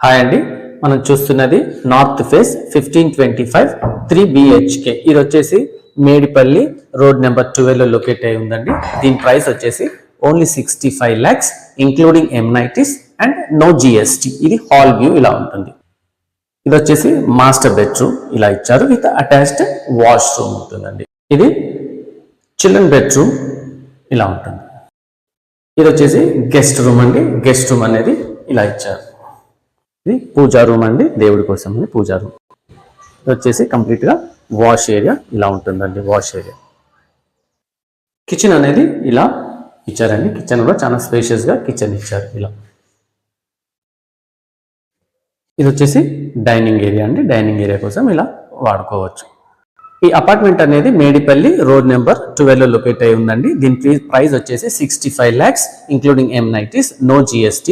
Hi అండి, మనం చూస్తున్నది నార్త్ ఫేస్ 1525 3 BHK. ఇది వచ్చేసి మేడిపల్లి రోడ్ నెంబర్ 12 లొకేట్ అయి ఉందండి. దీని ప్రైస్ వచ్చేసి only 65 lakhs including amenities and no GST. ఇది హాల్ వ్యూ ఇలా ఉంటుంది. ఇది వచ్చేసి మాస్టర్ బెడ్రూమ్ ఇలా ఇచ్చారు విత్ అటాచ్డ్ వాష్రూమ్ ఉంటుందండి. ఇది చిల్డ్రన్ బెడ్రూమ్ ఇలా ఉంటుంది. ఇది వచ్చేసి గెస్ట్ రూమ్ అండి. గెస్ట్ రూమ్ అనేది ఇలా ఇచ్చారు. ఇది పూజా రూమ్ అండి, దేవుడి కోసం పూజా రూమ్. ఇది వచ్చేసి కంప్లీట్గా వాష్ ఏరియా ఇలా ఉంటుందండి. Wash area. కిచెన్ అనేది ఇలా ఇచ్చారండి. కిచెన్ కూడా చాలా స్పేషియస్గా కిచెన్ ఇచ్చారు ఇలా. ఇది వచ్చేసి డైనింగ్ ఏరియా అండి. డైనింగ్ ఏరియా కోసం ఇలా వాడుకోవచ్చు. ఈ అపార్ట్మెంట్ అనేది మేడిపల్లి రోడ్ నెంబర్ 12 లొకేట్ అయి ఉందండి. దీని ప్రైస్ వచ్చేసి 65 lakhs ఇంక్లూడింగ్ ఎమ్నైటిస్, నో GST.